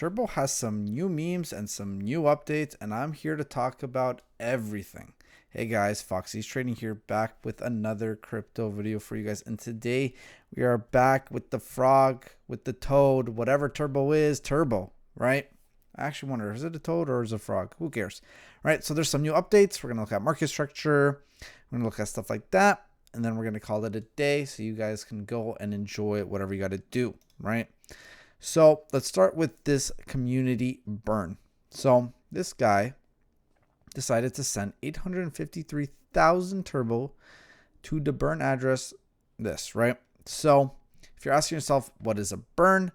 Turbo has some new memes and some new updates, and I'm here to talk about everything. Hey guys, Foxy's Trading here, back with another crypto video for you guys. And today we are back with the frog, with the toad, whatever Turbo is, Turbo, right? I actually wonder, is it a toad or is it a frog? Who cares? Right, so there's some new updates. We're going to look at market structure. We're going to look at stuff like that. And then we're going to call it a day so you guys can go and enjoy whatever you got to do, right? So let's start with this community burn. So this guy decided to send 853,000 Turbo to the burn address, this, right? So if you're asking yourself, what is a burn?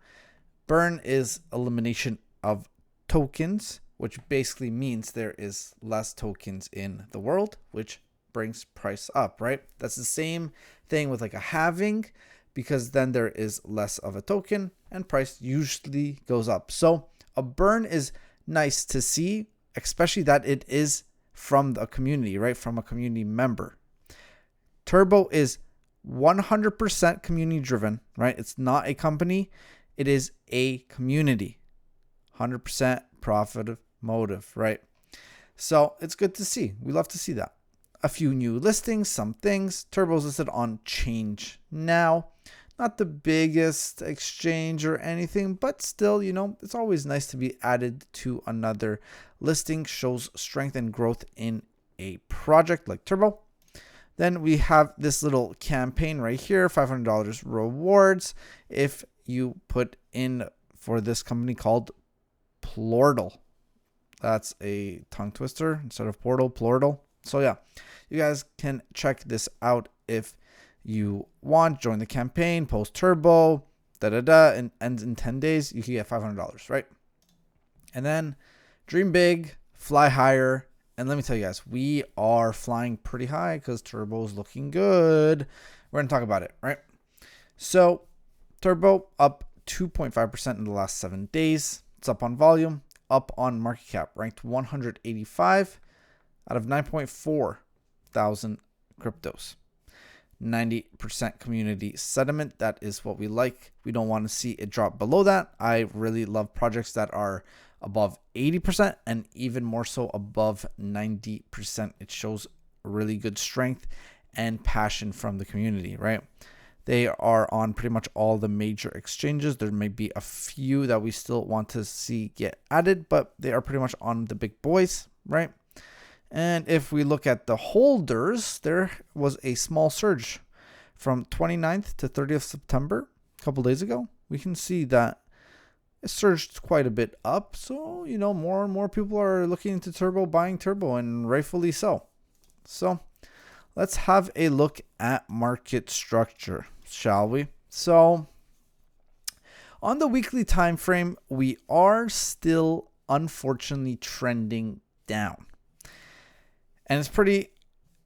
Burn is elimination of tokens, which basically means there is less tokens in the world, which brings price up, right? That's the same thing with like a halving, because then there is less of a token and price usually goes up. So a burn is nice to see, especially that it is from the community, right? From a community member. Turbo is 100% community driven, right? It's not a company. It is a community. 100% profit motive, right? So it's good to see. We love to see that. A few new listings, some things. Turbo's listed on Change Now. Not the biggest exchange or anything, but still, you know, it's always nice to be added to another listing. Shows strength and growth in a project like Turbo. Then we have this little campaign right here, $500 rewards if you put in for this company called Plortle. That's a tongue twister instead of portal, Plortle. So yeah, you guys can check this out if you want. Join the campaign, post Turbo, and ends in 10 days. You can get $500, right? And then dream big, fly higher. And let me tell you guys, we are flying pretty high because Turbo's looking good. We're going to talk about it, right? So Turbo up 2.5% in the last 7 days. It's up on volume, up on market cap, ranked 185 out of 9.4 thousand cryptos. 90% community sentiment. That is what we like. We don't want to see it drop below that. I really love projects that are above 80% and even more so above 90%. It shows really good strength and passion from the community, right? They are on pretty much all the major exchanges. There may be a few that we still want to see get added, but they are pretty much on the big boys, right? And if we look at the holders, there was a small surge from 29th to 30th September, a couple days ago. We can see that it surged quite a bit up. So, you know, more and more people are looking into Turbo, buying Turbo, and rightfully so. So let's have a look at market structure, shall we? So on the weekly time frame, we are still unfortunately trending down. And it's pretty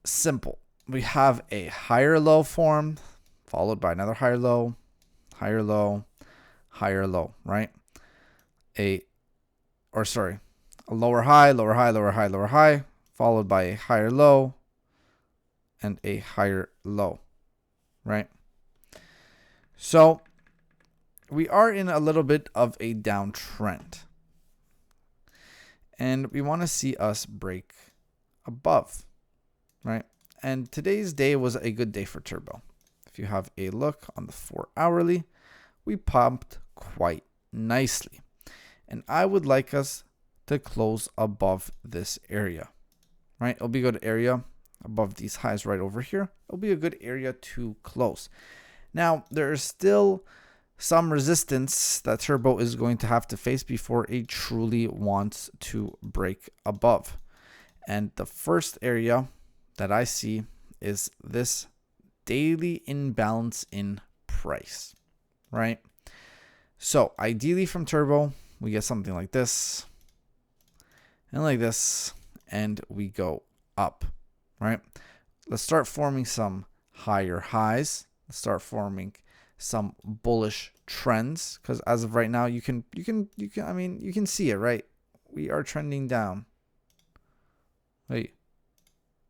simple. We have a higher low formed, followed by another higher low, higher low, higher low, right? A lower high, lower high, lower high, lower high, followed by a higher low and a higher low, right? So we are in a little bit of a downtrend. And we want to see us break above, right? And today's day was a good day for Turbo. If you have a look on the 4 hourly, we pumped quite nicely. And I would like us to close above this area, right? It'll be a good area above these highs right over here. It'll be a good area to close. Now, there is still some resistance that Turbo is going to have to face before it truly wants to break above. And the first area that I see is this daily imbalance in price, right? So ideally from Turbo, we get something like this and like this, and we go up, right? Let's start forming some higher highs. Let's start forming some bullish trends, because as of right now, you can see it, right? We are trending down.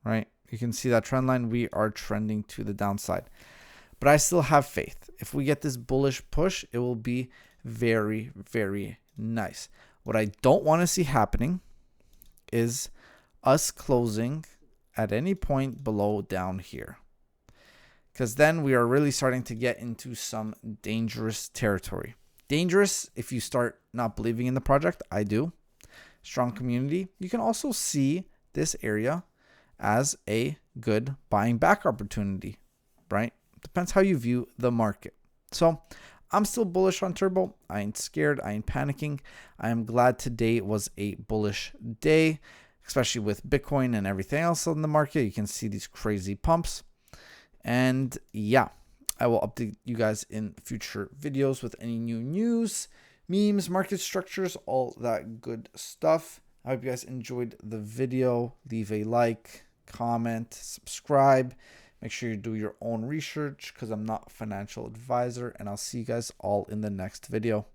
Right? You can see that trend line. We are trending to the downside. But I still have faith. If we get this bullish push, it will be very, very Nice. What I don't want to see happening is us closing at any point below down here, because then we are really starting to get into some dangerous territory. Dangerous if you start not believing in the project. I do. Strong community. You can also see this area as a good buying back opportunity, right? Depends how you view the market. So I'm still bullish on Turbo. I ain't scared. I ain't panicking. I am glad today was a bullish day, especially with Bitcoin and everything else on the market. You can see these crazy pumps. And yeah, I will update you guys in future videos with any new news, memes, market structures, all that good stuff. I hope you guys enjoyed the video. Leave a like, comment, subscribe. Make sure you do your own research because I'm not a financial advisor, and I'll see you guys all in the next video.